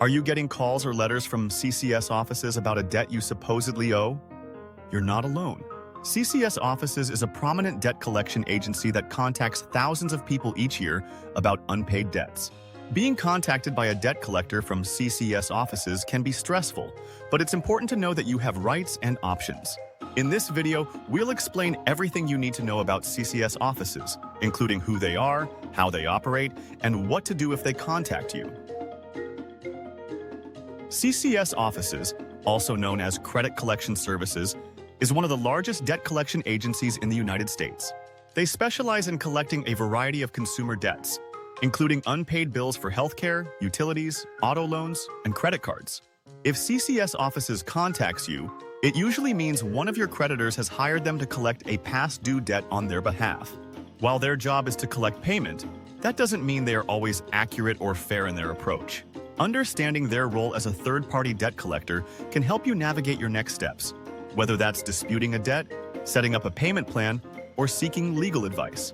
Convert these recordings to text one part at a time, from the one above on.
Are you getting calls or letters from CCS offices about a debt you supposedly owe? You're not alone. CCS Offices is a prominent debt collection agency that contacts thousands of people each year about unpaid debts. Being contacted by a debt collector from CCS Offices can be stressful, but it's important to know that you have rights and options. In this video, we'll explain everything you need to know about CCS Offices, including who they are, how they operate, and what to do if they contact you. CCS Offices, also known as Credit Collection Services, is one of the largest debt collection agencies in the United States. They specialize in collecting a variety of consumer debts, including unpaid bills for healthcare, utilities, auto loans, and credit cards. If CCS Offices contacts you, it usually means one of your creditors has hired them to collect a past due debt on their behalf. While their job is to collect payment, that doesn't mean they are always accurate or fair in their approach. Understanding their role as a third-party debt collector can help you navigate your next steps, whether that's disputing a debt, setting up a payment plan, or seeking legal advice.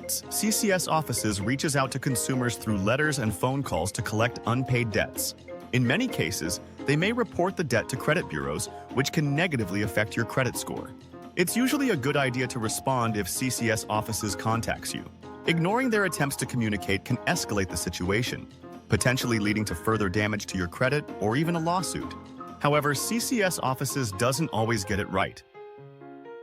CCS Offices reaches out to consumers through letters and phone calls to collect unpaid debts. In many cases, they may report the debt to credit bureaus, which can negatively affect your credit score. It's usually a good idea to respond if CCS Offices contacts you. Ignoring their attempts to communicate can escalate the situation, potentially leading to further damage to your credit or even a lawsuit. However, CCS Offices doesn't always get it right.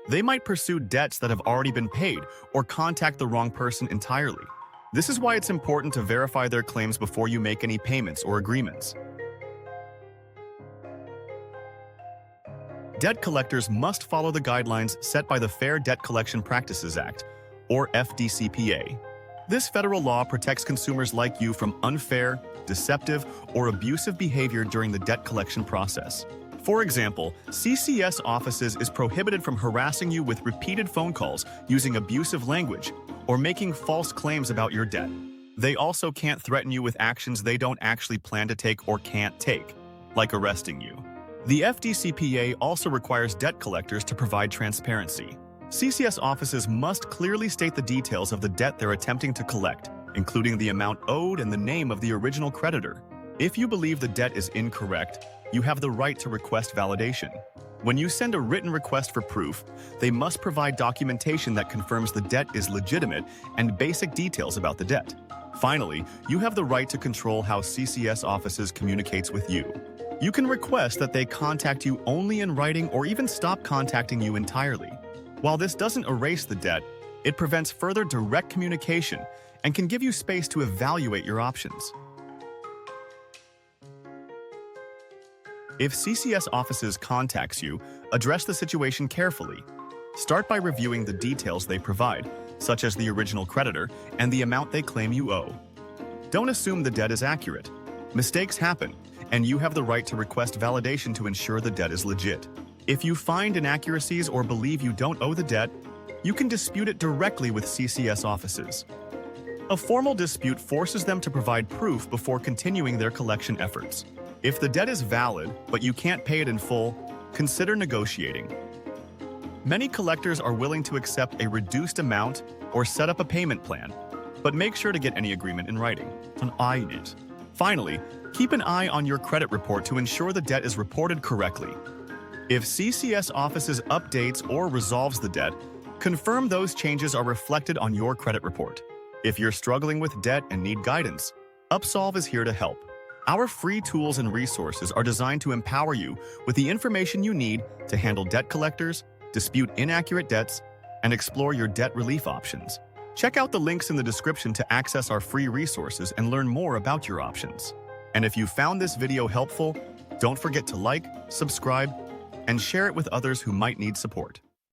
They might pursue debts that have already been paid or contact the wrong person entirely. This is why it's important to verify their claims before you make any payments or agreements. Debt collectors must follow the guidelines set by the Fair Debt Collection Practices Act, or FDCPA. This federal law protects consumers like you from unfair, deceptive, or abusive behavior during the debt collection process. For example, CCS Offices is prohibited from harassing you with repeated phone calls using abusive language or making false claims about your debt. They also can't threaten you with actions they don't actually plan to take or can't take, like arresting you. The FDCPA also requires debt collectors to provide transparency. CCS Offices must clearly state the details of the debt they're attempting to collect, including the amount owed and the name of the original creditor. If you believe the debt is incorrect, you have the right to request validation. When you send a written request for proof, they must provide documentation that confirms the debt is legitimate and basic details about the debt. Finally, you have the right to control how CCS Offices communicates with you. You can request that they contact you only in writing or even stop contacting you entirely. While this doesn't erase the debt, it prevents further direct communication and can give you space to evaluate your options. If CCS Offices contacts you, address the situation carefully. Start by reviewing the details they provide, such as the original creditor and the amount they claim you owe. Don't assume the debt is accurate. Mistakes happen, and you have the right to request validation to ensure the debt is legit. If you find inaccuracies or believe you don't owe the debt, you can dispute it directly with CCS Offices. A formal dispute forces them to provide proof before continuing their collection efforts. If the debt is valid, but you can't pay it in full, consider negotiating. Many collectors are willing to accept a reduced amount or set up a payment plan, but make sure to get any agreement in writing. An eye in it. Finally, keep an eye on your credit report to ensure the debt is reported correctly. If CCS Offices updates or resolves the debt, confirm those changes are reflected on your credit report. If you're struggling with debt and need guidance, Upsolve is here to help. Our free tools and resources are designed to empower you with the information you need to handle debt collectors, dispute inaccurate debts, and explore your debt relief options. Check out the links in the description to access our free resources and learn more about your options. And if you found this video helpful, don't forget to like, subscribe, and share it with others who might need support.